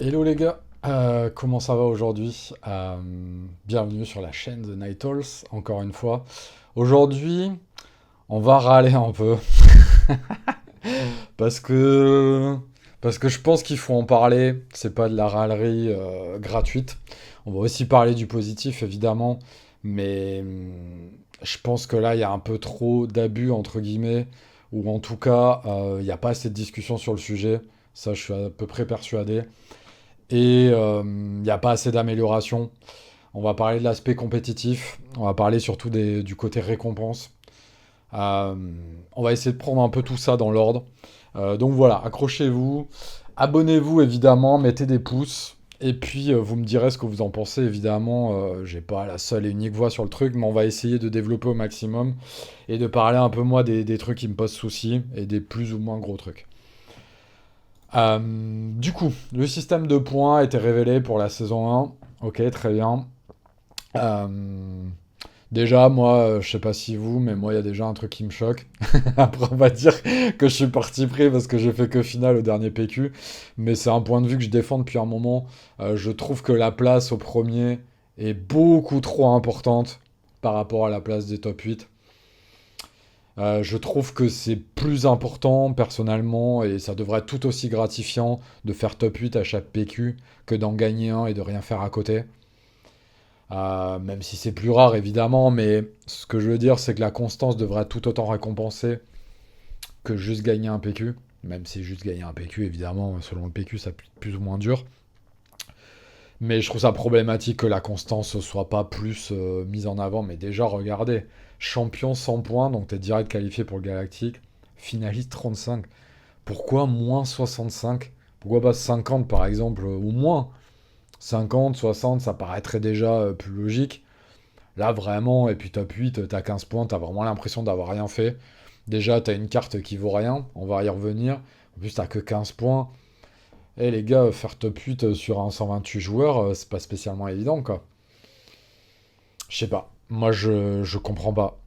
Hello les gars, comment ça va aujourd'hui? Bienvenue sur la chaîne The Nightals, encore une fois. Aujourd'hui, on va râler un peu parce que parce que je pense qu'il faut en parler. C'est pas de la râlerie gratuite. On va aussi parler du positif évidemment, mais je pense que là il y a un peu trop d'abus entre guillemets, ou en tout cas il n'y a pas assez de discussion sur le sujet. Ça, je suis à peu près persuadé. Et il n'y a pas assez d'amélioration. On va parler de l'aspect compétitif, on va parler surtout du côté récompense. Euh, on va essayer de prendre un peu tout ça dans l'ordre. Donc voilà, accrochez-vous, abonnez-vous évidemment, mettez des pouces. Et puis vous me direz ce que vous en pensez évidemment. J'ai pas la seule et unique voix sur le truc, mais on va essayer de développer au maximum et de parler un peu moi des trucs qui me posent souci et des plus ou moins gros trucs. Du coup, le système de points a été révélé pour la saison 1. Ok, très bien. Euh, Déjà, moi, je sais pas si vous, mais moi, il y a déjà un truc qui me choque. Après, on va dire que je suis parti pris parce que j'ai fait que finale au dernier PQ. Mais c'est un point de vue que je défends depuis un moment. Je trouve que la place au premier est beaucoup trop importante par rapport à la place des top 8. Je trouve que c'est plus important personnellement et ça devrait être tout aussi gratifiant de faire top 8 à chaque PQ que d'en gagner un et de rien faire à côté. Même si c'est plus rare évidemment, mais ce que je veux dire c'est que la constance devrait être tout autant récompensée que juste gagner un PQ. Même si juste gagner un PQ, évidemment, selon le PQ, ça peut être plus ou moins dur. Mais je trouve ça problématique que la constance soit pas plus mise en avant. Mais déjà, regardez, champion 100 points, donc t'es direct qualifié pour le Galactique. Finaliste 35. Pourquoi moins 65? Pourquoi pas 50 par exemple, ou moins? 50, 60, ça paraîtrait déjà plus logique. Là vraiment, et puis top 8, t'as 15 points, t'as vraiment l'impression d'avoir rien fait. Déjà, t'as une carte qui vaut rien, on va y revenir. En plus, t'as que 15 points. Et les gars, faire top 8 sur un 128 joueurs, c'est pas spécialement évident, quoi. Je sais pas. Moi, je comprends pas.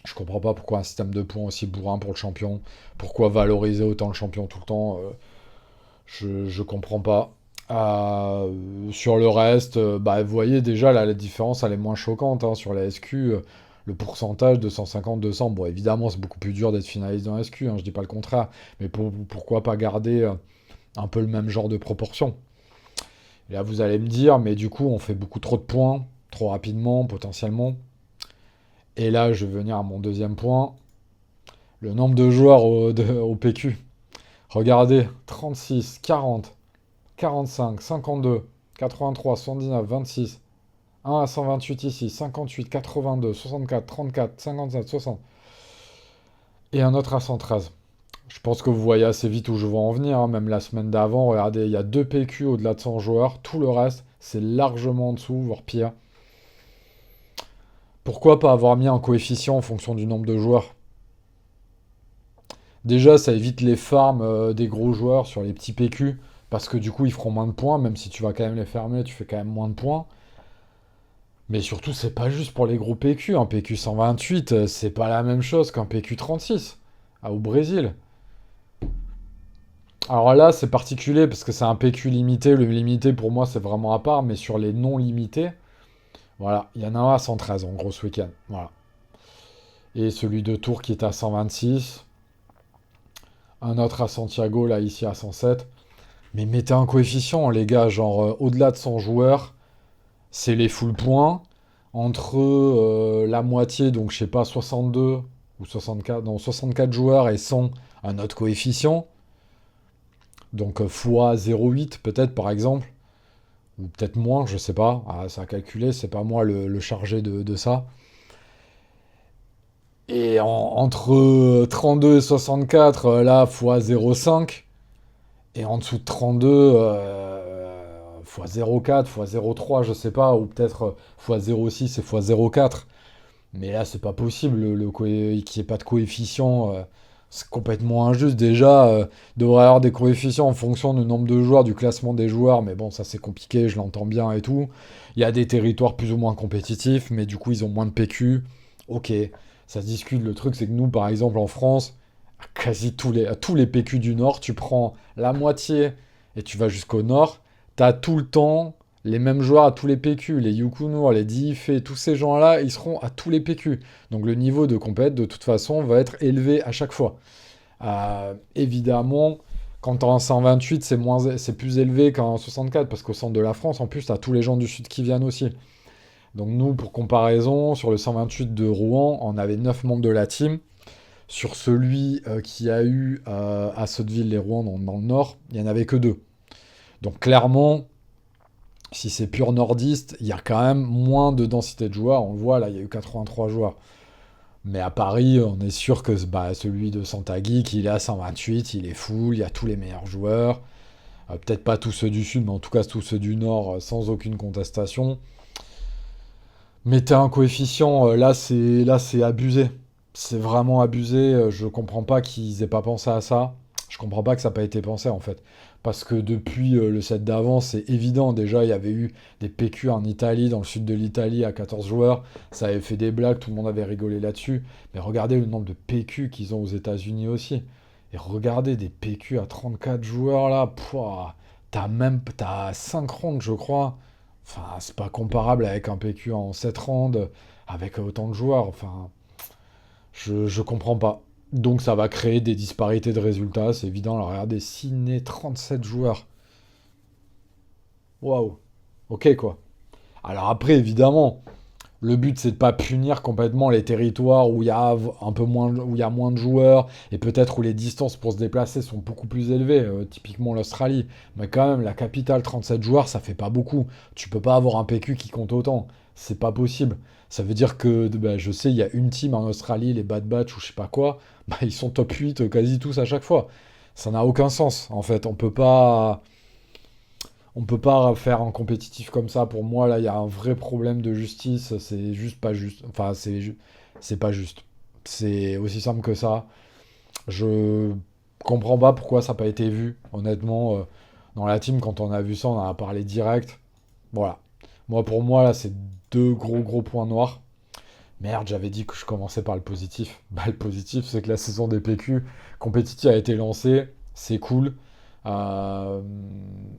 Je comprends pas pourquoi un système de points aussi bourrin pour le champion. Pourquoi valoriser autant le champion tout le temps. Je comprends pas. Sur le reste, bah, vous voyez déjà là, la différence elle est moins choquante hein, sur la SQ. Le pourcentage de 150-200, bon évidemment c'est beaucoup plus dur d'être finaliste dans la SQ, hein, je dis pas le contraire, mais pourquoi pas garder un peu le même genre de proportion. Et là vous allez me dire, mais du coup on fait beaucoup trop de points, trop rapidement potentiellement. Et là je vais venir à mon deuxième point, le nombre de joueurs au PQ. Regardez, 36, 40, 45, 52, 83, 79, 26, 1 à 128 ici, 58, 82, 64, 34, 57, 60. Et un autre à 113. Je pense que vous voyez assez vite où je veux en venir, hein. Même la semaine d'avant, regardez, il y a 2 PQ au-delà de 100 joueurs. Tout le reste, c'est largement en dessous, voire pire. Pourquoi pas avoir mis un coefficient en fonction du nombre de joueurs? Déjà, ça évite les farms des gros joueurs sur les petits PQ, parce que du coup, ils feront moins de points, même si tu vas quand même les fermer, tu fais quand même moins de points. Mais surtout, c'est pas juste pour les gros PQ. Un PQ 128, c'est pas la même chose qu'un PQ 36 au Brésil. Alors là, c'est particulier parce que c'est un PQ limité. Le limité, pour moi, c'est vraiment à part. Mais sur les non limités, voilà, il y en a un à 113 en gros ce week-end. Voilà. Et celui de Tours qui est à 126. Un autre à Santiago, là, ici à 107. Mais mettez un coefficient, les gars, genre au-delà de 100 joueurs, c'est les full points. Entre la moitié, donc je sais pas, 62 ou 64, non, 64 joueurs et 100, un autre coefficient. Donc fois 0,8 peut-être par exemple, ou peut-être moins, je sais pas. Ah, ça a calculé, c'est pas moi le chargé de ça. Et entre 32 et 64, là, fois 0,5. Et en dessous de 32, fois 0,4, fois 0,3, je sais pas, ou peut-être fois 0,6 et fois 0,4. Mais là, c'est pas possible, qu'il n'y ait pas de coefficient. C'est complètement injuste. Déjà, il devrait y avoir des coefficients en fonction du nombre de joueurs, du classement des joueurs. Mais bon, ça c'est compliqué, je l'entends bien et tout. Il y a des territoires plus ou moins compétitifs, mais du coup, ils ont moins de PQ. Ok, ça se discute. Le truc, c'est que nous, par exemple, en France, à tous les PQ du Nord, tu prends la moitié et tu vas jusqu'au Nord. t'as tout le temps les mêmes joueurs à tous les PQ, les Yukunur, les Diifé, tous ces gens-là, ils seront à tous les PQ. Donc le niveau de compète, de toute façon, va être élevé à chaque fois. Évidemment, quand t'es en 128, c'est plus élevé qu'en 64, parce qu'au centre de la France, en plus, t'as tous les gens du Sud qui viennent aussi. Donc nous, pour comparaison, sur le 128 de Rouen, on avait 9 membres de la team. Sur celui qui a eu à Sotteville-les-Rouen dans le Nord, il n'y en avait que 2. Donc clairement, si c'est pur nordiste, il y a quand même moins de densité de joueurs. On le voit, là, il y a eu 83 joueurs. Mais à Paris, on est sûr que celui de Santagui, il est à 128, il est full, il y a tous les meilleurs joueurs. Peut-être pas tous ceux du Sud, mais en tout cas tous ceux du Nord, sans aucune contestation. Mettez un coefficient, là c'est abusé. C'est vraiment abusé. Je comprends pas qu'ils aient pas pensé à ça. Je comprends pas que ça n'a pas été pensé en fait. Parce que depuis le set d'avant, c'est évident. Déjà, il y avait eu des PQ en Italie, dans le sud de l'Italie, à 14 joueurs. Ça avait fait des blagues, tout le monde avait rigolé là-dessus. Mais regardez le nombre de PQ qu'ils ont aux États-Unis aussi. Et regardez des PQ à 34 joueurs là. Pouah, t'as 5 rounds, je crois. Enfin, c'est pas comparable avec un PQ en 7 rounds, avec autant de joueurs. Enfin, je comprends pas. Donc ça va créer des disparités de résultats, c'est évident. Alors regardez, Ciné, 37 joueurs. Waouh. Ok quoi. Alors après, évidemment, le but c'est de pas punir complètement les territoires où il y a un peu moins, où il y a moins de joueurs et peut-être où les distances pour se déplacer sont beaucoup plus élevées, typiquement l'Australie. Mais quand même, la capitale, 37 joueurs, ça fait pas beaucoup. Tu peux pas avoir un PQ qui compte autant. C'est pas possible. Ça veut dire que, bah, je sais, il y a une team en Australie, les Bad Batch ou je sais pas quoi, bah, ils sont top 8 quasi tous à chaque fois. Ça n'a aucun sens, en fait. On peut pas faire un compétitif comme ça. Pour moi, là, il y a un vrai problème de justice. C'est juste pas juste. Enfin, c'est pas juste. C'est aussi simple que ça. Je comprends pas pourquoi ça n'a pas été vu. Honnêtement, dans la team, quand on a vu ça, on en a parlé direct. Voilà. Pour moi, là, c'est deux gros gros points noirs. Merde, j'avais dit que je commençais par le positif. Bah, le positif, c'est que la saison des PQ compétitive a été lancée. C'est cool. Euh,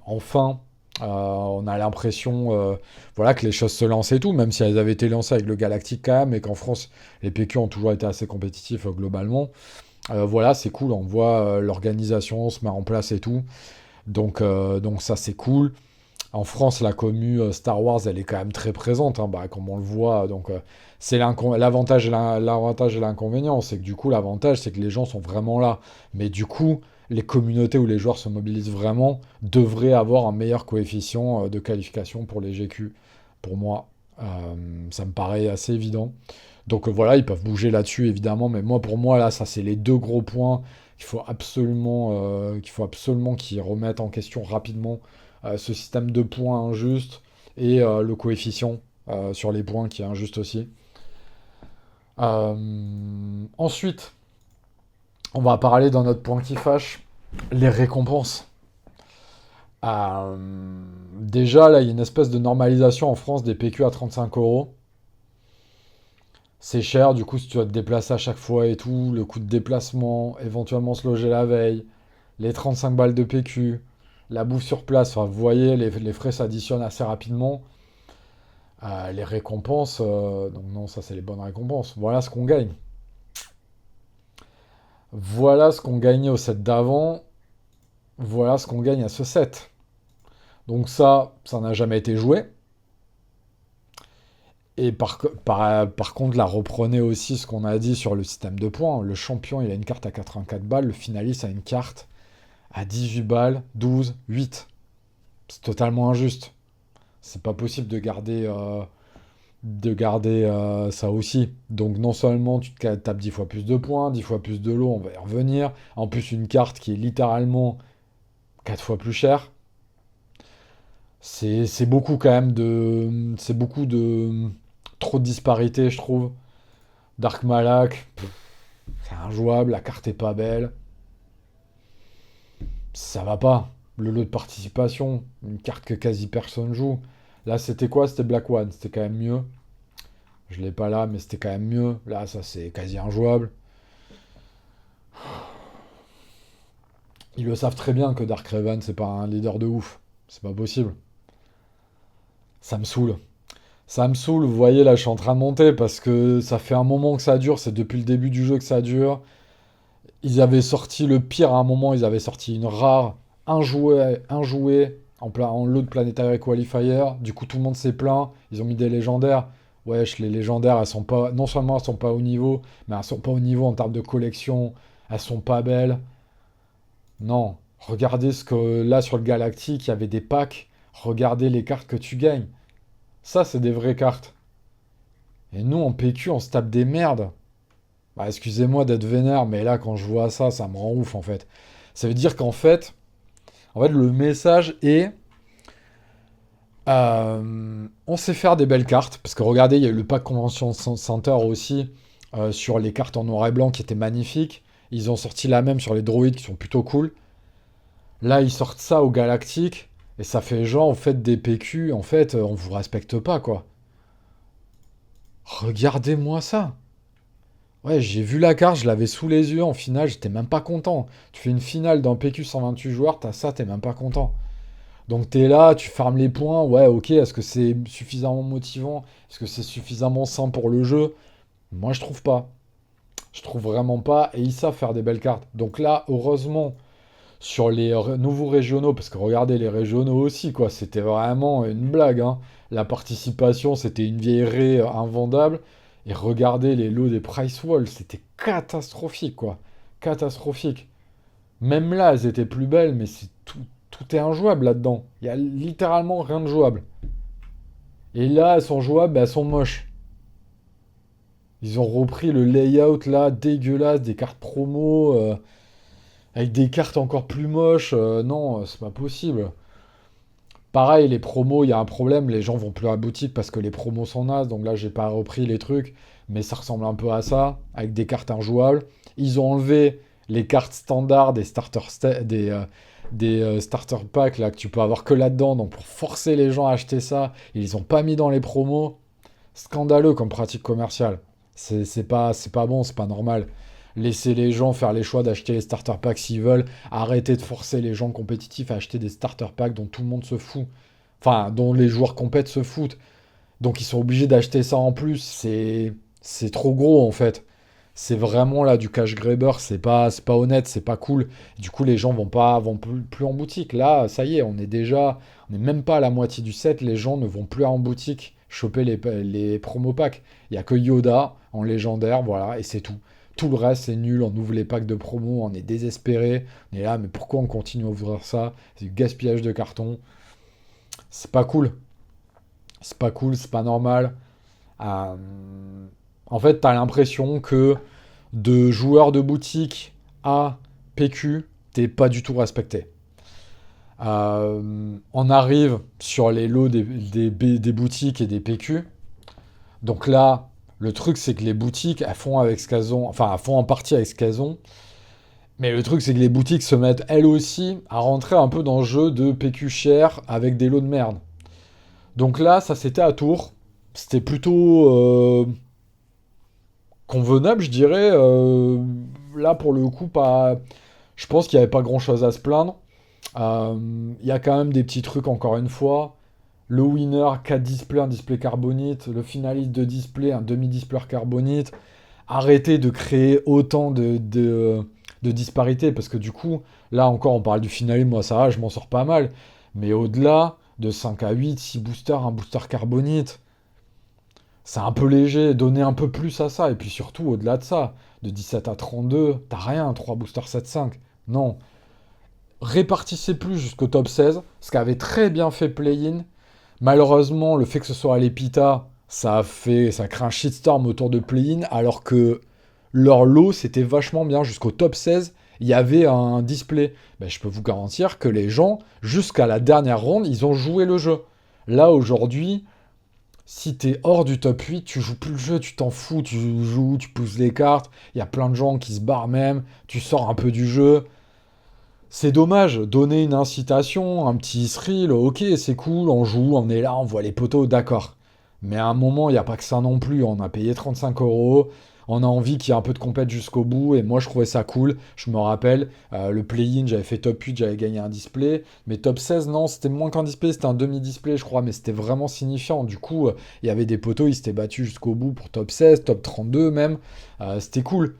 enfin, on a l'impression voilà, que les choses se lancent et tout, même si elles avaient été lancées avec le Galactic quand même, et qu'en France, les PQ ont toujours été assez compétitifs globalement. Voilà, c'est cool. On voit l'organisation se met en place et tout. Donc ça, c'est cool. En France, la commu Star Wars, elle est quand même très présente, hein, bah, comme on le voit. Donc, c'est l'avantage et l'inconvénient. C'est que du coup, l'avantage, c'est que les gens sont vraiment là. Mais du coup, les communautés où les joueurs se mobilisent vraiment devraient avoir un meilleur coefficient de qualification pour les GQ. Pour moi, Euh, ça me paraît assez évident. Donc voilà, ils peuvent bouger là-dessus, évidemment. Mais pour moi, là, ça, c'est les deux gros points qu'il faut absolument qu'ils remettent en question rapidement ce système de points injuste et le coefficient sur les points qui est injuste aussi. Ensuite, on va parler d'un autre point qui fâche, les récompenses. Déjà, là, il y a une espèce de normalisation en France des PQ à 35 euros. C'est cher, du coup, si tu vas te déplacer à chaque fois et tout, le coût de déplacement, éventuellement se loger la veille, les 35 balles de PQ, la bouffe sur place, enfin, vous voyez, les frais s'additionnent assez rapidement. Les récompenses, donc non, ça c'est les bonnes récompenses. Voilà ce qu'on gagne. Voilà ce qu'on gagnait au set d'avant. Voilà ce qu'on gagne à ce set. Donc ça n'a jamais été joué. Et par contre, là, reprenez aussi ce qu'on a dit sur le système de points. Le champion, il a une carte à 84 balles. Le finaliste a une carte à 18 balles, 12, 8. C'est totalement injuste. C'est pas possible de garder ça aussi. Donc non seulement tu te tapes 10 fois plus de points, 10 fois plus de lots, on va y revenir. En plus, une carte qui est littéralement 4 fois plus chère. C'est beaucoup quand même de... C'est beaucoup de... Trop de disparité, je trouve. Dark Malak, c'est injouable, la carte est pas belle. Ça va pas. Le lot de participation, une carte que quasi personne joue. Là, c'était quoi? C'était Black One, c'était quand même mieux. Je l'ai pas là, mais c'était quand même mieux. Là, ça, c'est quasi injouable. Ils le savent très bien que Dark Raven, c'est pas un leader de ouf. C'est pas possible. Ça me saoule. Ça me saoule, vous voyez, là, je suis en train de monter parce que ça fait un moment que ça dure, c'est depuis le début du jeu que ça dure. Ils avaient sorti le pire à un moment, ils avaient sorti une rare, un jouet en lot de Planetary Qualifier. Du coup, tout le monde s'est plaint. Ils ont mis des légendaires. Wesh, les légendaires, elles sont pas. Non seulement elles sont pas au niveau, mais elles sont pas au niveau en termes de collection. Elles sont pas belles. Non. Regardez ce que là sur le Galactique, il y avait des packs. Regardez les cartes que tu gagnes. Ça, c'est des vraies cartes. Et nous, en PQ, on se tape des merdes. Bah, excusez-moi d'être vénère, mais là, quand je vois ça, ça me rend ouf, en fait. Ça veut dire qu'en fait, le message est, on sait faire des belles cartes, parce que regardez, il y a eu le pack Convention Center aussi, sur les cartes en noir et blanc qui étaient magnifiques. Ils ont sorti la même sur les droïdes qui sont plutôt cool. Là, ils sortent ça au Galactique, et ça fait genre, en fait, des PQ, en fait, on vous respecte pas, quoi. Regardez-moi ça. Ouais, j'ai vu la carte, je l'avais sous les yeux en finale, j'étais même pas content. Tu fais une finale d'un PQ 128 joueurs, t'as ça, t'es même pas content. Donc t'es là, tu farmes les points, ouais, ok, est-ce que c'est suffisamment motivant? Est-ce que c'est suffisamment sain pour le jeu? Moi, je trouve pas. Je trouve vraiment pas, et ils savent faire des belles cartes. Donc là, heureusement, sur les nouveaux régionaux, parce que regardez les régionaux aussi, quoi, c'était vraiment une blague, hein. La participation, c'était une vieillerie invendable. Et regardez les lots des Price Wall, c'était catastrophique, quoi. Catastrophique. Même là, elles étaient plus belles, mais tout est injouable là-dedans. Il y a littéralement rien de jouable. Et là, elles sont jouables, mais elles sont moches. Ils ont repris le layout là, dégueulasse, des cartes promo, avec des cartes encore plus moches. Non, c'est pas possible. Pareil, les promos, il y a un problème, les gens vont plus à la boutique parce que les promos sont nazes, donc là j'ai pas repris les trucs, mais ça ressemble un peu à ça, avec des cartes injouables. Ils ont enlevé les cartes standards des starter packs là, que tu peux avoir que là-dedans, donc pour forcer les gens à acheter ça, ils les ont pas mis dans les promos. Scandaleux comme pratique commerciale. C'est pas bon, c'est pas normal. Laissez les gens faire les choix d'acheter les starter packs s'ils veulent. Arrêtez de forcer les gens compétitifs à acheter des starter packs dont tout le monde se fout. Enfin, dont les joueurs compètent se foutent. Donc ils sont obligés d'acheter ça en plus. C'est trop gros en fait. C'est vraiment là du cash grabber. C'est pas honnête, c'est pas cool. Du coup, les gens vont plus en boutique. Là, ça y est, on n'est même pas à la moitié du set. Les gens ne vont plus en boutique choper les promo packs. Il y a que Yoda en légendaire, voilà, et c'est tout. Tout le reste, c'est nul. On ouvre les packs de promo, on est désespéré. On est là, mais pourquoi on continue à ouvrir ça? C'est du gaspillage de carton. C'est pas cool. C'est pas cool, c'est pas normal. Euh, En fait, t'as l'impression que de joueur de boutique à PQ, t'es pas du tout respecté. On arrive sur les lots des boutiques et des PQ. Donc là, le truc, c'est que les boutiques, elles font avec ce qu'elles ont, enfin, elles font en partie avec ce qu'elles ont. Mais le truc, c'est que les boutiques se mettent elles aussi à rentrer un peu dans le jeu de PQ cher avec des lots de merde. Donc là, ça c'était à Tours. C'était plutôt convenable, je dirais. Là, pour le coup, pas. Je pense qu'il n'y avait pas grand-chose à se plaindre. Il y a quand même des petits trucs, encore une fois. Le winner, 4 displays, un display carbonite. Le finaliste de display, un demi-display carbonite. Arrêtez de créer autant de disparités, parce que du coup, là encore, on parle du finaliste, moi ça va, je m'en sors pas mal. Mais au-delà de 5 à 8, 6 boosters, un booster carbonite, c'est un peu léger, donner un peu plus à ça. Et puis surtout, au-delà de ça, de 17 à 32, t'as rien, 3 boosters 7-5. Non. Répartissez plus jusqu'au top 16, ce qu'avait très bien fait Play-in. Malheureusement, le fait que ce soit à l'Epita, ça crée un shitstorm autour de Play-in, alors que leur lot, c'était vachement bien. Jusqu'au top 16, il y avait un display. Ben, je peux vous garantir que les gens, jusqu'à la dernière ronde, ils ont joué le jeu. Là, aujourd'hui, si t'es hors du top 8, tu joues plus le jeu, tu t'en fous, tu joues, tu pousses les cartes, il y a plein de gens qui se barrent même, tu sors un peu du jeu. C'est dommage, donner une incitation, un petit thrill, ok, c'est cool, on joue, on est là, on voit les poteaux, d'accord. Mais à un moment, il n'y a pas que ça non plus. On a payé 35 euros, On a envie qu'il y ait un peu de compète jusqu'au bout, et moi je trouvais ça cool. Je me rappelle, le play-in, j'avais fait top 8, j'avais gagné un display, mais top 16, non, c'était moins qu'un display, c'était un demi-display, je crois, mais c'était vraiment signifiant. Du coup, il y avait des poteaux, ils s'étaient battus jusqu'au bout pour top 16, top 32 même. C'était cool.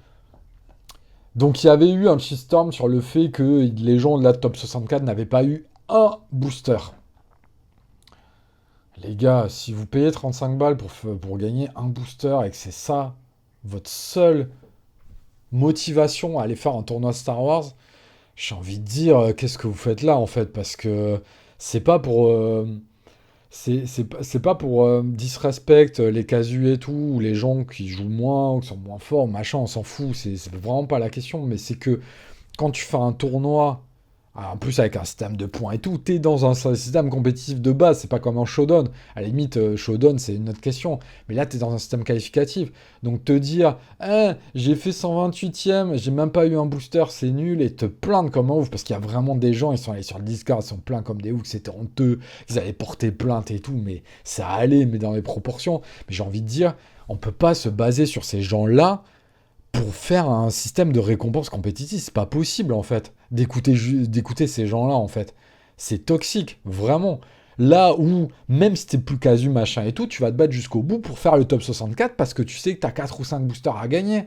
Donc il y avait eu un shitstorm sur le fait que les gens de la top 64 n'avaient pas eu un booster. Les gars, si vous payez 35 balles pour gagner un booster et que c'est ça, votre seule motivation à aller faire un tournoi Star Wars, j'ai envie de dire, qu'est-ce que vous faites là en fait? Parce que c'est pas pour, c'est pas pour disrespect les casus et tout, ou les gens qui jouent moins, ou qui sont moins forts, machin, on s'en fout, c'est vraiment pas la question, mais c'est que quand tu fais un tournoi, en plus avec un système de points et tout, t'es dans un système compétitif de base, c'est pas comme un showdown. À la limite, showdown c'est une autre question, mais là t'es dans un système qualificatif. Donc te dire, hein, j'ai fait 128ème, j'ai même pas eu un booster, c'est nul, et te plaindre comme un ouf, parce qu'il y a vraiment des gens, ils sont allés sur le Discord, ils sont plaints comme des oufs, que c'était honteux, qu'ils allaient porter plainte et tout, mais ça allait, mais dans les proportions. Mais j'ai envie de dire, on peut pas se baser sur ces gens-là pour faire un système de récompense compétitif. C'est pas possible, en fait, d'écouter ces gens-là, en fait. C'est toxique, vraiment. Là où, même si t'es plus casu, machin et tout, tu vas te battre jusqu'au bout pour faire le top 64 parce que tu sais que t'as 4 ou 5 boosters à gagner.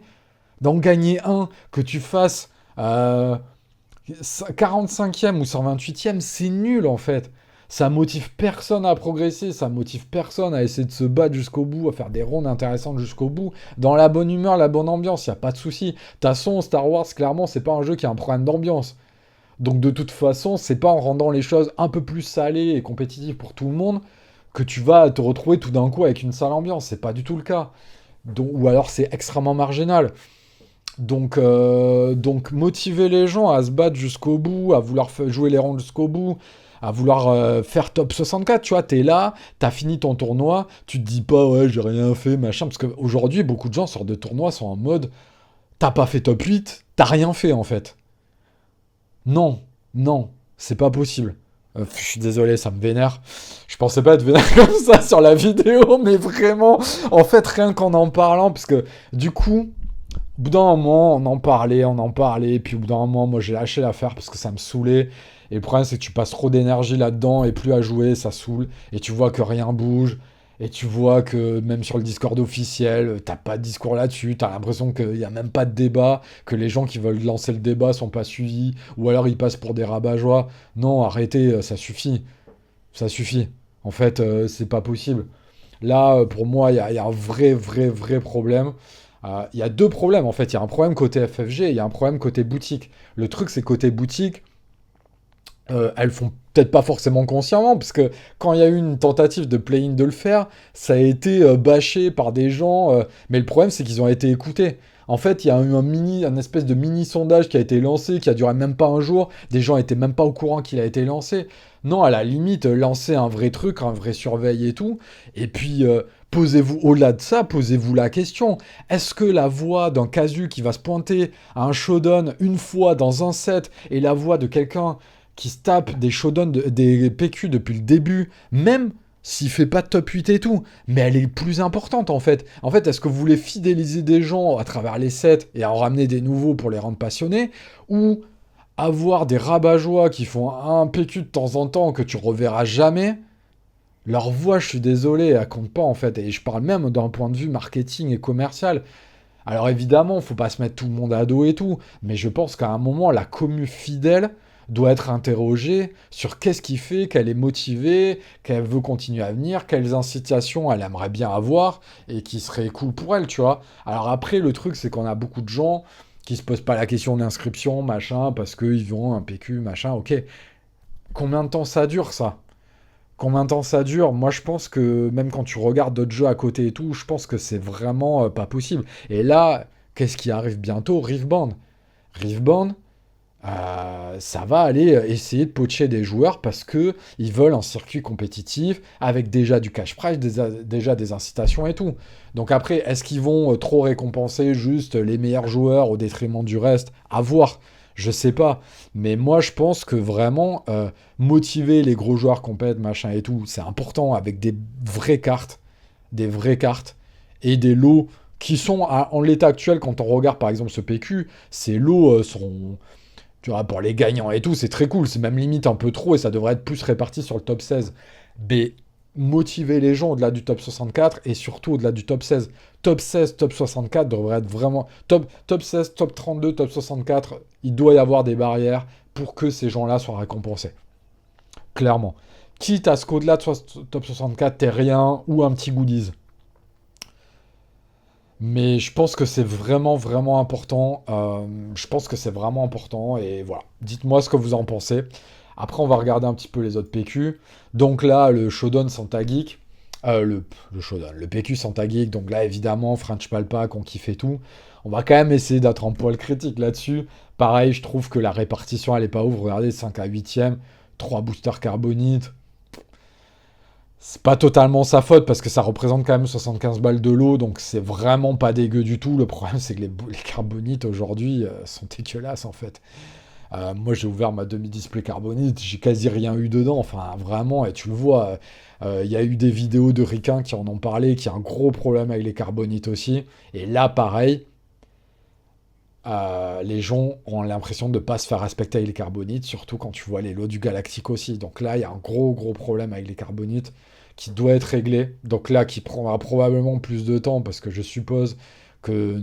Donc gagner un, que tu fasses 45e ou 128e, c'est nul en fait. Ça motive personne à progresser, ça motive personne à essayer de se battre jusqu'au bout, à faire des rondes intéressantes jusqu'au bout. Dans la bonne humeur, la bonne ambiance, y a pas de souci. De toute façon, Star Wars, clairement, c'est pas un jeu qui a un problème d'ambiance. Donc de toute façon, c'est pas en rendant les choses un peu plus salées et compétitives pour tout le monde que tu vas te retrouver tout d'un coup avec une sale ambiance. C'est pas du tout le cas. Ou alors c'est extrêmement marginal. Donc motiver les gens à se battre jusqu'au bout, à vouloir jouer les rondes jusqu'au bout, à vouloir faire top 64, tu vois, t'es là, t'as fini ton tournoi, tu te dis pas ouais j'ai rien fait, machin, parce qu'aujourd'hui beaucoup de gens sortent de tournois sont en mode t'as pas fait top 8, t'as rien fait en fait. Non, non, c'est pas possible. Je suis désolé, ça me vénère. Je pensais pas être vénère comme ça sur la vidéo, mais vraiment, en fait, rien qu'en en parlant, parce que du coup, au bout d'un moment, on en parlait, puis au bout d'un moment, moi j'ai lâché l'affaire parce que ça me saoulait. Et le problème, c'est que tu passes trop d'énergie là-dedans et plus à jouer, ça saoule. Et tu vois que rien bouge. Et tu vois que même sur le Discord officiel, t'as pas de discours là-dessus. T'as l'impression qu'il n'y a même pas de débat, que les gens qui veulent lancer le débat sont pas suivis, ou alors ils passent pour des rabat-joie. Non, arrêtez, ça suffit. Ça suffit. En fait, c'est pas possible. Là, pour moi, il y a un vrai problème. Il y a deux problèmes en fait. Il y a un problème côté FFG et il y a un problème côté boutique. Le truc, c'est côté boutique, elles font peut-être pas forcément consciemment, parce que quand il y a eu une tentative de play-in de le faire, ça a été bâché par des gens, mais le problème c'est qu'ils ont été écoutés. En fait, il y a eu un espèce de mini sondage qui a été lancé, qui a duré même pas un jour. Des gens étaient même pas au courant qu'il a été lancé. Non, à la limite, lancer un vrai truc, un vrai surveille et tout. Et puis, posez-vous, au-delà de ça, posez-vous la question. Est-ce que la voix d'un casu qui va se pointer à un showdown une fois dans un set et la voix de quelqu'un qui se tape des showdowns, des PQ depuis le début, même s'il fait pas de top 8 et tout, mais elle est plus importante en fait. En fait, est-ce que vous voulez fidéliser des gens à travers les sets et en ramener des nouveaux pour les rendre passionnés, ou avoir des rabat-joie qui font un PQ de temps en temps que tu reverras jamais? Leur voix, je suis désolé, elle compte pas en fait. Et je parle même d'un point de vue marketing et commercial. Alors évidemment, faut pas se mettre tout le monde à dos et tout, mais je pense qu'à un moment, la commu fidèle doit être interrogée sur qu'est-ce qui fait qu'elle est motivée, qu'elle veut continuer à venir, quelles incitations elle aimerait bien avoir et qui serait cool pour elle, tu vois. Alors après, le truc, c'est qu'on a beaucoup de gens qui se posent pas la question d'inscription, machin, parce qu'ils ont un PQ, machin, ok. Combien de temps ça dure, ça? Combien de temps ça dure? Moi, je pense que même quand tu regardes d'autres jeux à côté et tout, je pense que c'est vraiment pas possible. Et là, qu'est-ce qui arrive bientôt? Riftbound. Riftbound, ça va aller essayer de poacher des joueurs parce que ils veulent un circuit compétitif avec déjà du cash prize, déjà des incitations et tout. Donc après, est-ce qu'ils vont trop récompenser juste les meilleurs joueurs au détriment du reste? À voir. Je sais pas. Mais moi, je pense que vraiment, motiver les gros joueurs compètent, machin et tout, c'est important avec des vraies cartes et des lots qui sont en l'état actuel, quand on regarde par exemple ce PQ, ces lots sont, tu vois, pour les gagnants et tout, c'est très cool, c'est même limite un peu trop et ça devrait être plus réparti sur le top 16. Mais motiver les gens au-delà du top 64 et surtout au-delà du top 16. Top 16, top 64 devrait être vraiment... Top 16, top 32, top 64, il doit y avoir des barrières pour que ces gens-là soient récompensés. Clairement. Quitte à ce qu'au-delà de top 64, t'aies rien ou un petit goodies. Mais je pense que c'est vraiment, vraiment important. Je pense que c'est vraiment important. Et voilà. Dites-moi ce que vous en pensez. Après, on va regarder un petit peu les autres PQ. Donc là, le Shodan Santa Geek. Le Shodan, le PQ Santa Geek. Donc là, évidemment, French Palpa, qu'on kiffe et tout. On va quand même essayer d'être un poil critique là-dessus. Pareil, je trouve que la répartition, elle est pas ouf. Regardez, 5 à 8ème. 3 boosters carbonites. C'est pas totalement sa faute parce que ça représente quand même 75 balles de lot, donc c'est vraiment pas dégueu du tout. Le problème, c'est que les carbonites aujourd'hui sont dégueulasses en fait. Moi, j'ai ouvert ma demi-display carbonite, j'ai quasi rien eu dedans, enfin vraiment, et tu le vois. Il y a eu des vidéos de ricains qui en ont parlé, qui a un gros problème avec les carbonites aussi. Et là, pareil, les gens ont l'impression de ne pas se faire respecter avec les carbonites, surtout quand tu vois les lots du Galactique aussi. Donc là, il y a un gros gros problème avec les carbonites qui doit être réglé. Donc là, qui prendra probablement plus de temps parce que je suppose que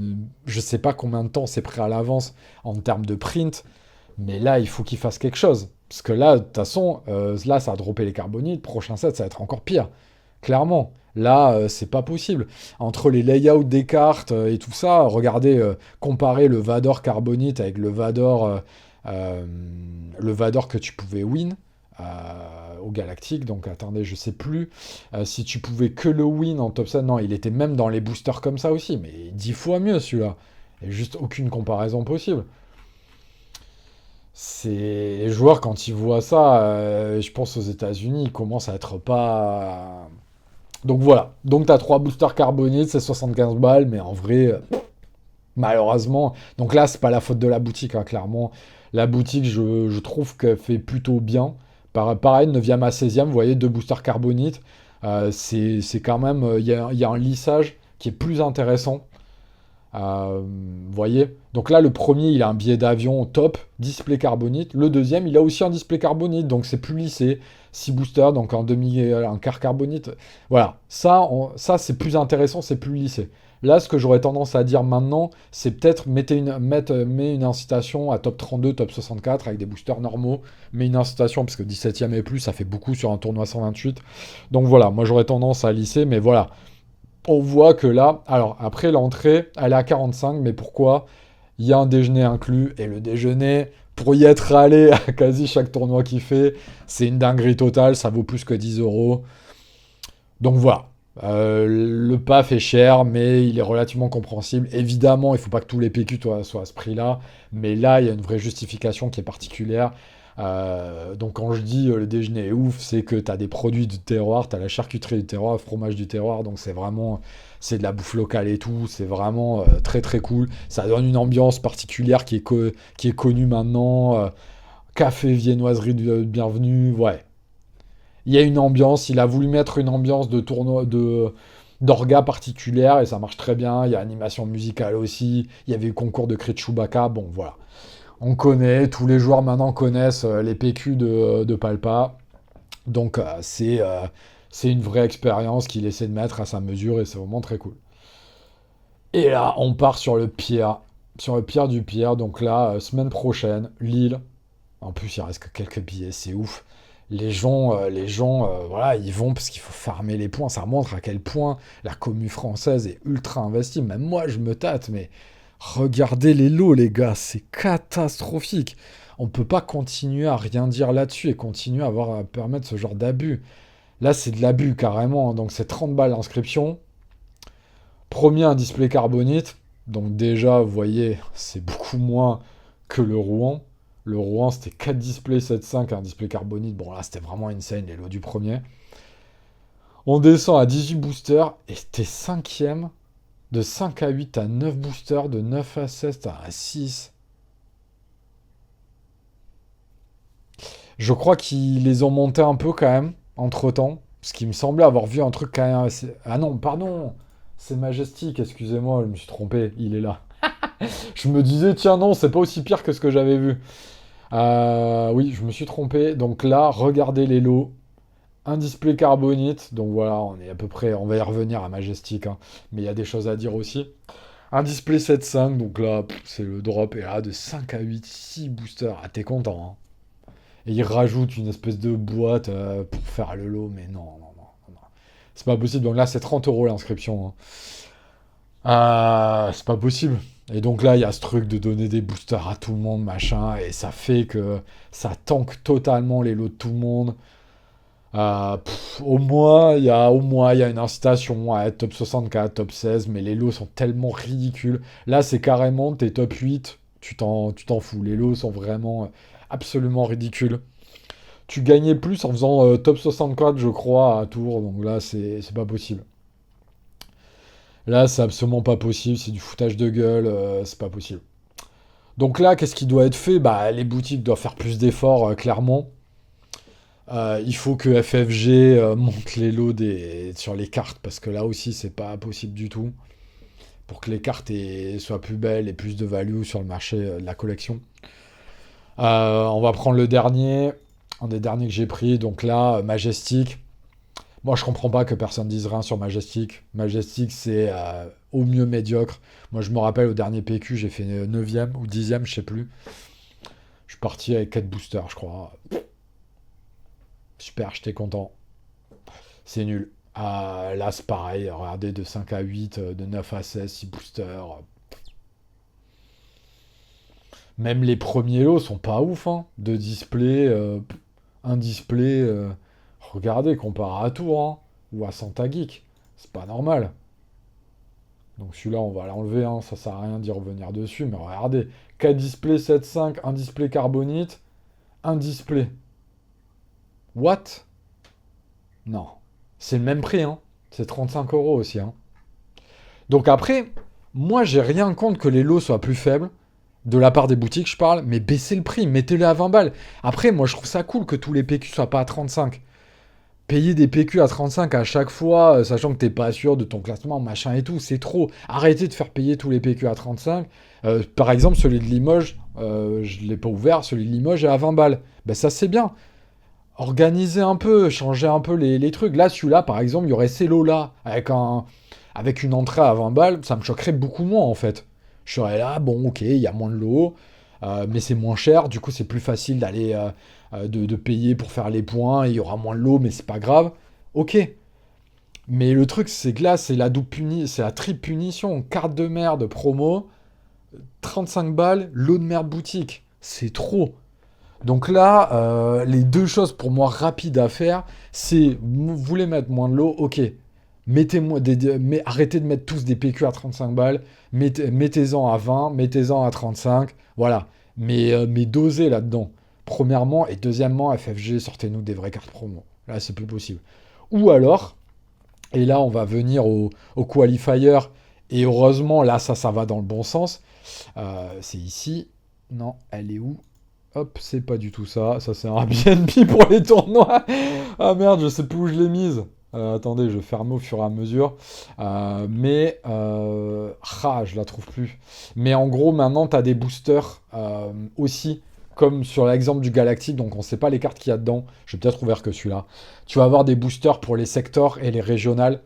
je sais pas combien de temps c'est prêt à l'avance en termes de print, mais là, il faut qu'ils fassent quelque chose. Parce que là, de toute façon, là, ça a droppé les carbonites. Prochain set, ça va être encore pire. Clairement. Là, c'est pas possible. Entre les layouts des cartes et tout ça, regardez, comparer le Vador Carbonite avec euh, le Vador que tu pouvais win au Galactique. Donc, attendez, je sais plus si tu pouvais que le win en top 7. Non, il était même dans les boosters comme ça aussi, mais 10 fois mieux celui-là. Il n'y a juste aucune comparaison possible. C'est les joueurs quand ils voient ça, je pense aux États-Unis, ils commencent à être pas. Donc voilà. Donc t'as 3 boosters carbonites, c'est 75 balles, mais en vrai, malheureusement. Donc là, c'est pas la faute de la boutique, hein, clairement. La boutique, je trouve qu'elle fait plutôt bien. Pareil, 9e à 16e, vous voyez, 2 boosters carbonites. C'est quand même. Il y a un lissage qui est plus intéressant. Vous voyez? Donc là, le premier, il a un billet d'avion top, display carbonite. Le deuxième, il a aussi un display carbonite, donc c'est plus lissé. 6 boosters, donc un quart carbonite. Voilà, ça c'est plus intéressant, c'est plus lissé. Là, ce que j'aurais tendance à dire maintenant, c'est peut-être mets une incitation à top 32, top 64 avec des boosters normaux. Mais une incitation, parce que 17ème et plus, ça fait beaucoup sur un tournoi 128. Donc voilà, moi j'aurais tendance à lisser, mais voilà on voit que là, alors après l'entrée, elle est à 45, mais pourquoi? Il y a un déjeuner inclus, et le déjeuner, pour y être allé à quasi chaque tournoi qu'il fait, c'est une dinguerie totale, ça vaut plus que 10 euros. Donc voilà. Le PAF est cher, mais il est relativement compréhensible. Évidemment, il ne faut pas que tous les PQ soient à ce prix-là, mais là, il y a une vraie justification qui est particulière. Donc quand je dis le déjeuner est ouf, c'est que tu as des produits du terroir, tu as la charcuterie du terroir, le fromage du terroir, donc c'est vraiment, c'est de la bouffe locale et tout, c'est vraiment très très cool. Ça donne une ambiance particulière qui est connue maintenant. Café viennoiserie de bienvenue, ouais. Il y a une ambiance, il a voulu mettre une ambiance de tournoi, d'orga particulière et ça marche très bien. Il y a animation musicale aussi, il y avait eu concours de cris de Chewbacca, bon voilà. On connaît, tous les joueurs maintenant connaissent les PQ de Palpa. Donc c'est une vraie expérience qu'il essaie de mettre à sa mesure et c'est vraiment très cool. Et là, on part sur le pire. Sur le pire du pire. Donc là, semaine prochaine, Lille. En plus, il reste que quelques billets, c'est ouf. Les gens, voilà, ils vont parce qu'il faut farmer les points. Ça montre à quel point la commu française est ultra investie. Même moi, je me tâte, mais regardez les lots, les gars, c'est catastrophique. On peut pas continuer à rien dire là-dessus et continuer à permettre ce genre d'abus. Là, c'est de l'abus carrément. Donc, c'est 30 balles d'inscription. Premier, un display carbonite. Donc, déjà, vous voyez, c'est beaucoup moins que le Rouen. Le Rouen, c'était 4 displays 7.5, un display carbonite. Bon, là, c'était vraiment insane, les lots du premier. On descend à 18 boosters et t'es cinquième. De 5 à 8 à 9 boosters, de 9 à 16 à 6. Je crois qu'ils les ont montés un peu quand même, entre-temps. Parce qu'il me semblait avoir vu un truc quand même assez... Ah non, pardon. C'est Majestic, excusez-moi, je me suis trompé, il est là. Je me disais, tiens, non, c'est pas aussi pire que ce que j'avais vu. Oui, je me suis trompé. Donc là, regardez les lots. Un display carbonite, donc voilà, on est à peu près, on va y revenir à Majestic, hein, mais il y a des choses à dire aussi. Un display 7.5, donc là, c'est le drop, et là, de 5 à 8, 6 boosters, ah, t'es content, hein. Et il rajoute une espèce de boîte pour faire le lot, mais non, non, non, non, non. C'est pas possible, donc là, c'est 30 euros l'inscription, hein. C'est pas possible. Et donc là, il y a ce truc de donner des boosters à tout le monde, machin, et ça fait que ça tank totalement les lots de tout le monde. Au moins, il y a une incitation à être top 64, top 16, mais les lots sont tellement ridicules. Là, c'est carrément tes top 8, tu t'en fous. Les lots sont vraiment absolument ridicules. Tu gagnais plus en faisant top 64, je crois, à Tours, donc là, c'est pas possible. Là, c'est absolument pas possible, c'est du foutage de gueule, c'est pas possible. Donc là, qu'est-ce qui doit être fait? Bah, les boutiques doivent faire plus d'efforts, clairement. Il faut que FFG monte les lots sur les cartes, parce que là aussi, c'est pas possible du tout. Pour que les cartes soient plus belles et plus de value sur le marché de la collection. On va prendre le dernier, un des derniers que j'ai pris, donc là, Majestic. Moi, je comprends pas que personne dise rien sur Majestic. Majestic, c'est au mieux médiocre. Moi, je me rappelle, au dernier PQ, j'ai fait 9ème ou 10ème, je sais plus. Je suis parti avec 4 boosters, je crois. Super, j'étais content. C'est nul. Là, c'est pareil. Regardez, de 5 à 8, de 9 à 16, 6 boosters. Même les premiers lots sont pas ouf, hein. De display, un display. Regardez, comparé à Tours, hein, ou à Santa Geek. C'est pas normal. Donc celui-là, on va l'enlever, hein, ça sert à rien d'y revenir dessus. Mais regardez, 4 displays 7.5, un display carbonite, un display. What? Non. C'est le même prix, hein. C'est 35 euros aussi, hein. Donc après, moi, j'ai rien contre que les lots soient plus faibles. De la part des boutiques, je parle, mais baissez le prix, mettez-le à 20 balles. Après, moi, je trouve ça cool que tous les PQ soient pas à 35. Payer des PQ à 35 à chaque fois, sachant que t'es pas sûr de ton classement, machin et tout, c'est trop. Arrêtez de faire payer tous les PQ à 35. Par exemple, celui de Limoges, je l'ai pas ouvert, celui de Limoges est à 20 balles. Ben ça, c'est bien. Organisez un peu, changez un peu les trucs. Là, celui-là, par exemple, il y aurait ces lots-là, avec une entrée à 20 balles, ça me choquerait beaucoup moins, en fait. Je serais là, bon, ok, il y a moins de lots, mais c'est moins cher, du coup, c'est plus facile d'aller, de payer pour faire les points, il y aura moins de lots, mais c'est pas grave. Ok. Mais le truc, c'est que là, c'est la triple punition. Carte de merde, promo, 35 balles, lot de merde boutique. C'est trop. Donc là, les deux choses pour moi rapides à faire, c'est vous voulez mettre moins de lots, ok. Mais arrêtez de mettre tous des PQ à 35 balles, mettez-en à 20, mettez-en à 35, voilà. Mais dosez là-dedans. Premièrement, et deuxièmement, FFG, sortez-nous des vraies cartes promo. Là, c'est plus possible. Ou alors, et là, on va venir au qualifier, et heureusement, là, ça va dans le bon sens. C'est ici. Non, elle est où? Hop, c'est pas du tout ça. Ça, c'est un Airbnb pour les tournois. Ah merde, je sais plus où je l'ai mise. Attendez, je ferme au fur et à mesure. Je la trouve plus. Mais en gros, maintenant, t'as des boosters aussi, comme sur l'exemple du Galactique. Donc, on sait pas les cartes qu'il y a dedans. Je vais peut-être ouvrir que celui-là. Tu vas avoir des boosters pour les sectors et les régionales.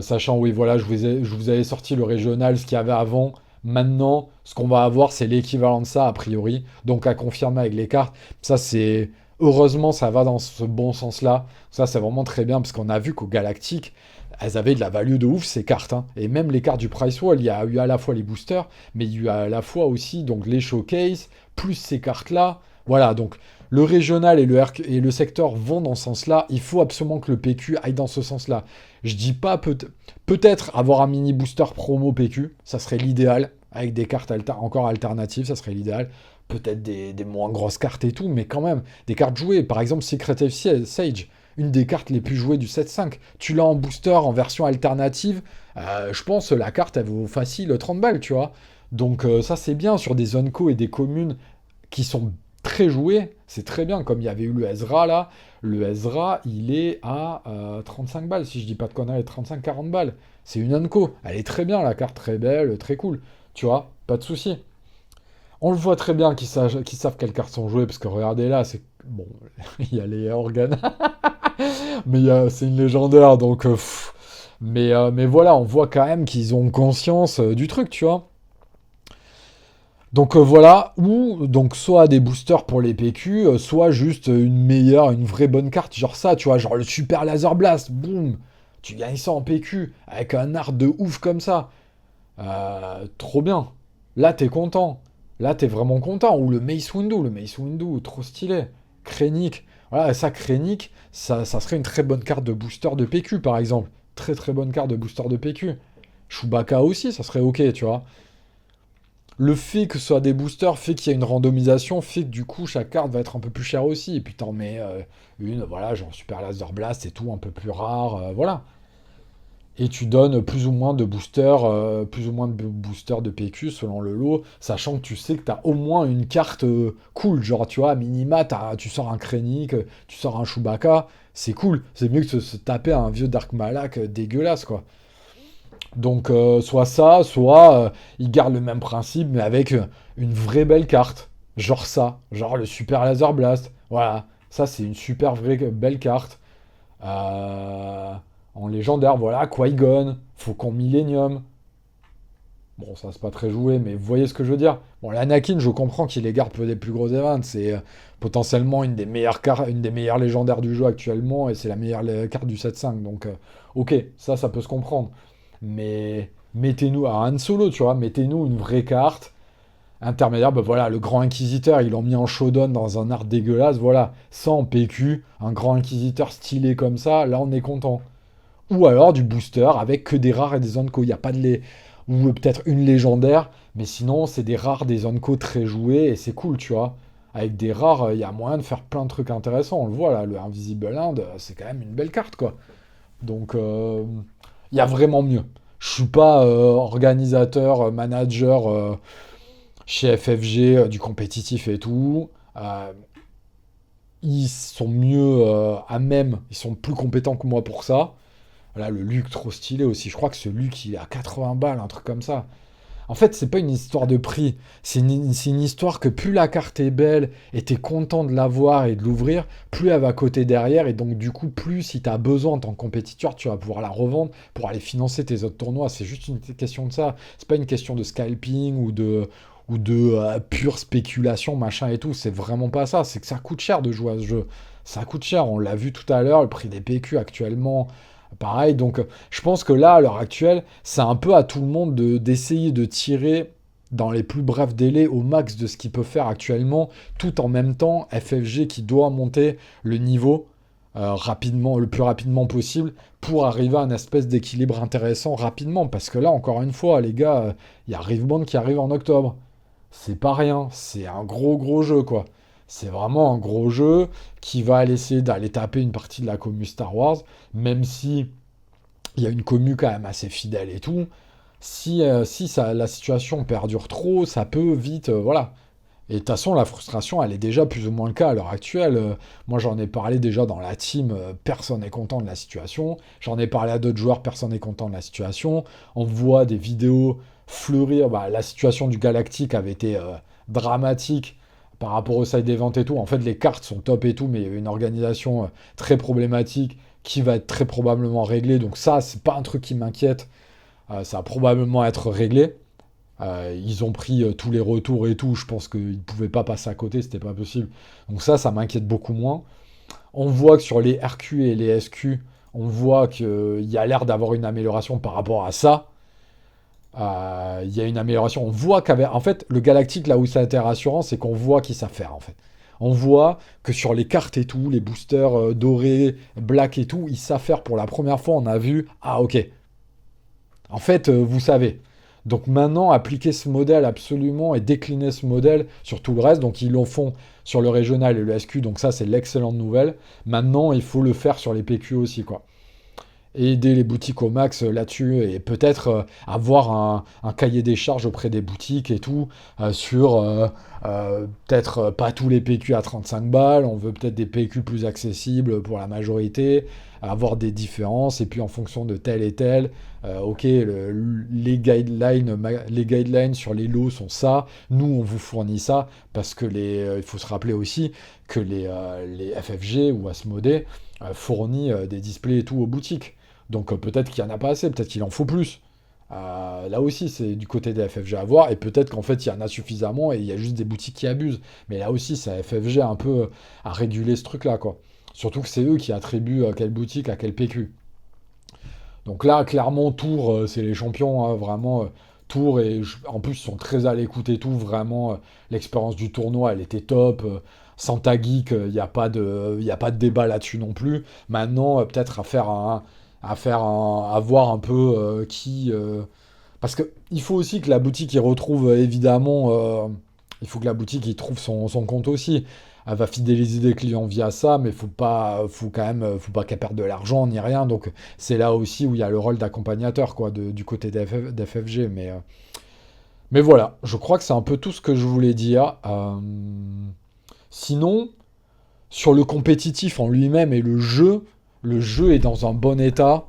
Sachant, oui, voilà, je vous avais sorti le régional, ce qu'il y avait avant. Maintenant, ce qu'on va avoir, c'est l'équivalent de ça, a priori. Donc, à confirmer avec les cartes. Ça, c'est... Heureusement, ça va dans ce bon sens-là. Ça, c'est vraiment très bien, parce qu'on a vu qu'au Galactique, elles avaient de la value de ouf, ces cartes, hein. Et même les cartes du Price Wall, il y a eu à la fois les boosters, mais il y a eu à la fois aussi donc, les showcases, plus ces cartes-là. Voilà, donc le régional et le secteur vont dans ce sens-là. Il faut absolument que le PQ aille dans ce sens-là. Je dis pas peut-être avoir un mini booster promo PQ, ça serait l'idéal, avec des cartes encore alternatives, ça serait l'idéal. Peut-être des moins grosses cartes et tout, mais quand même, des cartes jouées. Par exemple, Secret of Sage, une des cartes les plus jouées du 7.5. Tu l'as en booster, en version alternative, je pense la carte, elle vaut facile 30 balles, tu vois. Donc ça, c'est bien sur des zones co et des communes qui sont très joué, c'est très bien. Comme il y avait eu le Ezra là, le Ezra, il est à 35 balles, si je dis pas de conneries, 35-40 balles. C'est une Unco. Elle est très bien, la carte, très belle, très cool. Tu vois, pas de souci. On le voit très bien qu'ils savent quelles cartes sont jouées, parce que regardez là, c'est. Bon, il y a les organes, mais c'est une légendaire, donc. Mais voilà, on voit quand même qu'ils ont conscience du truc, tu vois. Donc voilà, ou donc soit des boosters pour les PQ, soit juste une vraie bonne carte, genre ça, tu vois, genre le Super Laser Blast, boum, tu gagnes ça en PQ, avec un art de ouf comme ça. Trop bien. Là, t'es content. Là, t'es vraiment content. Ou le Mace Windu, trop stylé. Krennic. Voilà, ça, Krennic, ça serait une très bonne carte de booster de PQ, par exemple. Très très bonne carte de booster de PQ. Chewbacca aussi, ça serait ok, tu vois. Le fait que ce soit des boosters fait qu'il y a une randomisation, fait que du coup chaque carte va être un peu plus chère aussi. Et puis t'en mets une, voilà, genre Super Laser Blast et tout, un peu plus rare, voilà. Et tu donnes plus ou moins de boosters de PQ selon le lot, sachant que tu sais que t'as au moins une carte cool. Genre, tu vois, à minima, tu sors un Krennic, tu sors un Chewbacca, c'est cool. C'est mieux que se taper un vieux Dark Malak dégueulasse, quoi. Donc, soit ça, soit ils gardent le même principe, mais avec une vraie belle carte. Genre ça, genre le Super Laser Blast. Voilà, ça c'est une super vraie belle carte. Euh, En légendaire, voilà, Qui-Gon, Faucon Millenium. Bon, ça c'est pas très joué, mais vous voyez ce que je veux dire. Bon, l'Anakin, je comprends qu'il les garde pour des plus gros events. C'est potentiellement une des meilleures cartes, une des meilleures légendaires du jeu actuellement, et c'est la meilleure carte du 7-5. Donc, ok, ça peut se comprendre. Mais mettez-nous à Han Solo, tu vois, mettez-nous une vraie carte intermédiaire. Bah voilà, le Grand Inquisiteur, ils l'ont mis en showdown dans un art dégueulasse. Voilà, sans PQ, un Grand Inquisiteur stylé comme ça, là on est content. Ou alors du booster avec que des rares et des Onco. Il n'y a pas de les. Ou peut-être une légendaire, mais sinon c'est des rares, des Onco très joués et c'est cool, tu vois. Avec des rares, il y a moyen de faire plein de trucs intéressants. On le voit là, le Invisible Hand, c'est quand même une belle carte, quoi. Donc, il y a vraiment mieux. Je suis pas organisateur, manager chez FFG du compétitif et tout. Ils sont mieux à même, ils sont plus compétents que moi pour ça. Là, le Luke, trop stylé aussi. Je crois que ce Luke, il est à 80 balles, un truc comme ça. En fait, c'est pas une histoire de prix. C'est une histoire que plus la carte est belle et t'es content de l'avoir et de l'ouvrir, plus elle va coter derrière. Et donc, du coup, plus si t'as besoin en tant que compétiteur, tu vas pouvoir la revendre pour aller financer tes autres tournois. C'est juste une question de ça. C'est pas une question de scalping ou de pure spéculation, machin et tout. C'est vraiment pas ça. C'est que ça coûte cher de jouer à ce jeu. Ça coûte cher. On l'a vu tout à l'heure, le prix des PQ actuellement. Pareil, donc je pense que là, à l'heure actuelle, c'est un peu à tout le monde d'essayer de tirer dans les plus brefs délais au max de ce qu'il peut faire actuellement, tout en même temps FFG qui doit monter le niveau rapidement, le plus rapidement possible pour arriver à une espèce d'équilibre intéressant rapidement. Parce que là, encore une fois, les gars, il y a Riftbound qui arrive en octobre. C'est pas rien, c'est un gros gros jeu quoi. C'est vraiment un gros jeu qui va aller essayer d'aller taper une partie de la commu Star Wars, même si il y a une commu quand même assez fidèle et tout. Si la situation perdure trop, ça peut vite, voilà. Et de toute façon, la frustration, elle est déjà plus ou moins le cas à l'heure actuelle. Moi, j'en ai parlé déjà dans la team, personne n'est content de la situation. J'en ai parlé à d'autres joueurs, personne n'est content de la situation. On voit des vidéos fleurir. Bah, la situation du Galactique avait été dramatique par rapport au side event et tout. En fait, les cartes sont top et tout, mais il y a une organisation très problématique qui va être très probablement réglée. Donc ça, c'est pas un truc qui m'inquiète. Ça va probablement être réglé. Ils ont pris tous les retours et tout. Je pense qu'ils ne pouvaient pas passer à côté, c'était pas possible. Donc ça m'inquiète beaucoup moins. On voit que sur les RQ et les SQ, on voit qu'il y a l'air d'avoir une amélioration par rapport à ça. Il y a une amélioration. On voit en fait, le Galactique, là où ça a été rassurant, c'est qu'on voit qu'ils savent faire, en fait. On voit que sur les cartes et tout, les boosters dorés, black et tout, ils savent faire pour la première fois. On a vu, ah ok, en fait, vous savez. Donc maintenant, appliquer ce modèle absolument et décliner ce modèle sur tout le reste. Donc ils le font sur le régional et le SQ, donc ça c'est l'excellente nouvelle. Maintenant, il faut le faire sur les PQ aussi, quoi. aider les boutiques au max là-dessus et peut-être avoir un cahier des charges auprès des boutiques et tout sur peut-être pas tous les PQ à 35 balles, on veut peut-être des PQ plus accessibles pour la majorité, avoir des différences et puis en fonction de tel et tel, ok, les guidelines sur les lots sont ça, nous on vous fournit ça parce que il faut se rappeler aussi que les FFG ou Asmodée fournit des displays et tout aux boutiques. Donc peut-être qu'il n'y en a pas assez, peut-être qu'il en faut plus. Là aussi, c'est du côté des FFG à voir, et peut-être qu'en fait, il y en a suffisamment et il y a juste des boutiques qui abusent. Mais là aussi, c'est à FFG un peu à réguler ce truc-là, quoi. Surtout que c'est eux qui attribuent à quelle boutique, à quel PQ. Donc là, clairement, Tours, c'est les champions, hein, vraiment. Tours, en plus, ils sont très à l'écoute et tout. Vraiment, l'expérience du tournoi, elle était top. Santa Geek, il n'y a pas y a pas de débat là-dessus non plus. Maintenant, peut-être à voir un peu qui. Parce que il faut aussi que la boutique y retrouve évidemment. Il faut que la boutique y trouve son compte aussi. Elle va fidéliser des clients via ça, mais faut quand même, faut pas qu'elle perde de l'argent ni rien. Donc c'est là aussi où il y a le rôle d'accompagnateur, quoi, du côté d'FFG. Mais voilà, je crois que c'est un peu tout ce que je voulais dire. Sinon, sur le compétitif en lui-même et le jeu est dans un bon état,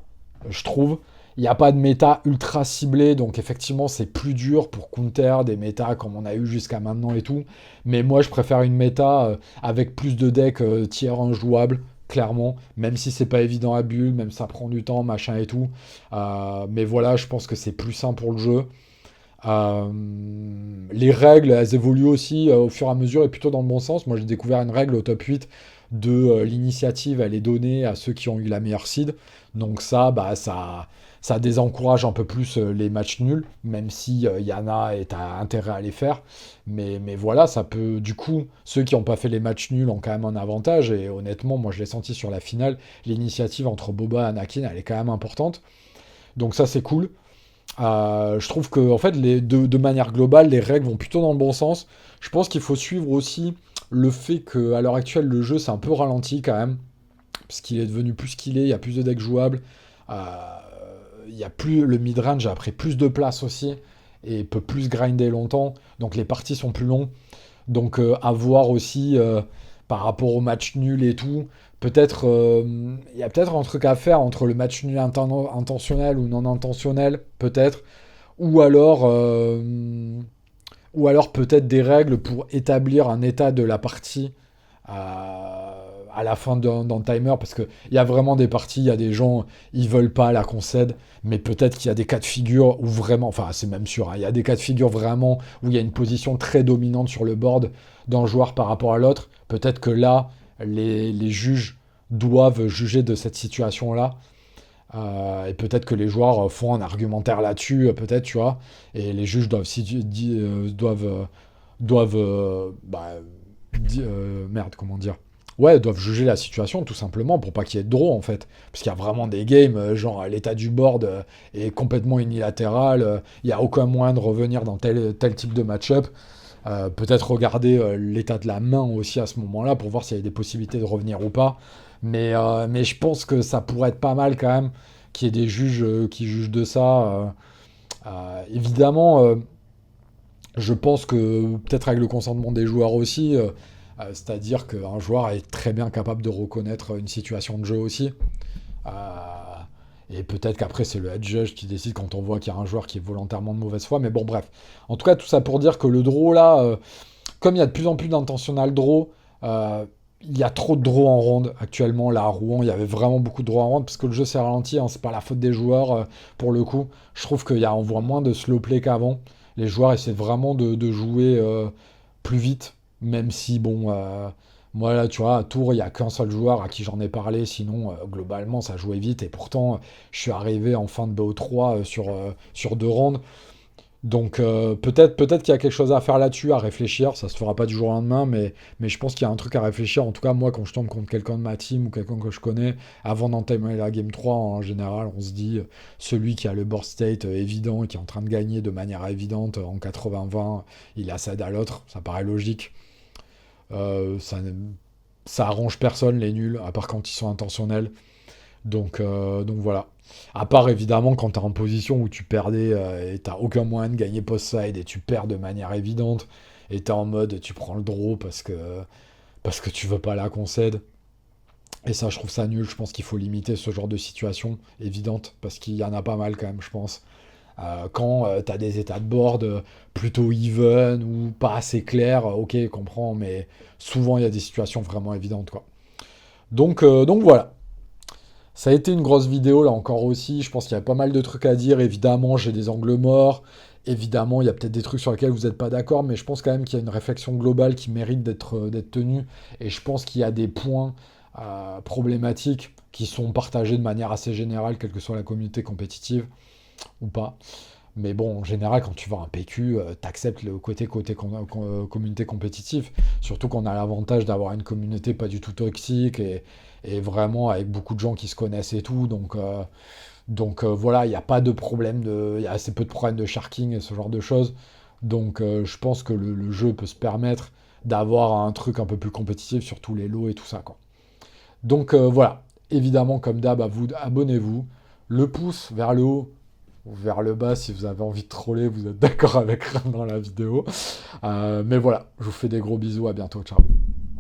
je trouve. Il n'y a pas de méta ultra ciblée, donc effectivement c'est plus dur pour counter des méta comme on a eu jusqu'à maintenant et tout. Mais moi je préfère une méta avec plus de decks tiers 1 jouables, clairement. Même si c'est pas évident à build, même si ça prend du temps, machin et tout. Mais voilà, je pense que c'est plus sain pour le jeu. Euh, les règles, elles évoluent aussi au fur et à mesure et plutôt dans le bon sens. Moi, j'ai découvert une règle au top 8 de l'initiative, elle est donnée à ceux qui ont eu la meilleure seed. Donc ça, bah, ça désencourage un peu plus les matchs nuls, même si Yana est à intérêt à les faire. Mais voilà, ça peut, du coup, ceux qui n'ont pas fait les matchs nuls ont quand même un avantage. Et honnêtement, moi, je l'ai senti sur la finale, l'initiative entre Boba et Anakin, elle est quand même importante. Donc ça, c'est cool. Je trouve que en fait, de manière globale, les règles vont plutôt dans le bon sens. Je pense qu'il faut suivre aussi le fait qu'à l'heure actuelle, le jeu c'est un peu ralenti quand même, parce qu'il est devenu plus qu'il est, il y a plus de decks jouables, euh, il y a plus le mid-range a pris plus de place aussi et peut plus grinder longtemps, donc les parties sont plus longues. Donc à voir aussi par rapport au match nul et tout. Peut-être il y a peut-être un truc à faire entre le match nul intentionnel ou non intentionnel, peut-être. Ou alors, euh, ou alors peut-être des règles pour établir un état de la partie à la fin d'un timer, parce qu'il y a vraiment des parties, il y a des gens, ils veulent pas la concède, mais peut-être qu'il y a des cas de figure où vraiment, enfin c'est même sûr, hein, il y a des cas de figure vraiment où il y a une position très dominante sur le board d'un joueur par rapport à l'autre. Peut-être que là, les juges doivent juger de cette situation-là. Et peut-être que les joueurs font un argumentaire là-dessus, peut-être, tu vois. Et les juges doivent, doivent merde, comment dire? Ouais, doivent juger la situation tout simplement pour pas qu'il y ait de draw en fait. Parce qu'il y a vraiment des games, genre l'état du board est complètement unilatéral, il n'y a aucun moyen de revenir dans tel type de match-up. Peut-être regarder l'état de la main aussi à ce moment-là pour voir s'il y a des possibilités de revenir ou pas. Mais je pense que ça pourrait être pas mal quand même qu'il y ait des juges qui jugent de ça. Évidemment, je pense que peut-être avec le consentement des joueurs aussi, c'est-à-dire qu'un joueur est très bien capable de reconnaître une situation de jeu aussi. Euh, et peut-être qu'après c'est le head judge qui décide quand on voit qu'il y a un joueur qui est volontairement de mauvaise foi. Mais bon, bref. En tout cas, tout ça pour dire que le draw là, comme il y a de plus en plus d'intentionnal draw, euh, il y a trop de draw en ronde actuellement. Là à Rouen, il y avait vraiment beaucoup de draw en ronde parce que le jeu s'est ralenti. Hein, c'est pas la faute des joueurs pour le coup. Je trouve on voit moins de slow play qu'avant. Les joueurs essaient vraiment de jouer plus vite, même si bon. Moi, là, tu vois, à Tours, il n'y a qu'un seul joueur à qui j'en ai parlé. Sinon, globalement, ça jouait vite. Et pourtant, je suis arrivé en fin de BO3 sur 2 rounds. Donc peut-être qu'il y a quelque chose à faire là-dessus, à réfléchir. Ça se fera pas du jour au lendemain, mais je pense qu'il y a un truc à réfléchir. En tout cas, moi, quand je tombe contre quelqu'un de ma team ou quelqu'un que je connais, avant d'entamer la game 3, en général, on se dit celui qui a le board state évident et qui est en train de gagner de manière évidente en 80-20, il a ça à l'autre. Ça paraît logique. Ça arrange personne, les nuls, à part quand ils sont intentionnels. Donc voilà. À part évidemment quand t'es en position où tu perdais et t'as aucun moyen de gagner post-side et tu perds de manière évidente et t'es en mode tu prends le draw parce que tu veux pas la concède. Et ça, je trouve ça nul. Je pense qu'il faut limiter ce genre de situation évidente parce qu'il y en a pas mal quand même, je pense. Quand t'as des états de board plutôt even ou pas assez clairs, ok, comprends, mais souvent il y a des situations vraiment évidentes, quoi. Donc voilà. Ça a été une grosse vidéo là encore aussi. Je pense qu'il y a pas mal de trucs à dire. Évidemment, j'ai des angles morts. Évidemment, il y a peut-être des trucs sur lesquels vous n'êtes pas d'accord, mais je pense quand même qu'il y a une réflexion globale qui mérite d'être tenue. Et je pense qu'il y a des points problématiques qui sont partagés de manière assez générale, quelle que soit la communauté compétitive ou pas. Mais bon, en général, quand tu vas à un PQ, t'acceptes le communauté compétitive. Surtout qu'on a l'avantage d'avoir une communauté pas du tout toxique et vraiment avec beaucoup de gens qui se connaissent et tout. Donc voilà, il n'y a pas de problème il y a assez peu de problèmes de sharking et ce genre de choses. Donc je pense que le jeu peut se permettre d'avoir un truc un peu plus compétitif sur tous les lots et tout ça, quoi. Donc voilà, évidemment, comme d'hab, à vous, abonnez-vous. Le pouce vers le haut ou vers le bas si vous avez envie de troller, vous êtes d'accord avec rien dans la vidéo. Mais voilà, je vous fais des gros bisous, à bientôt, ciao.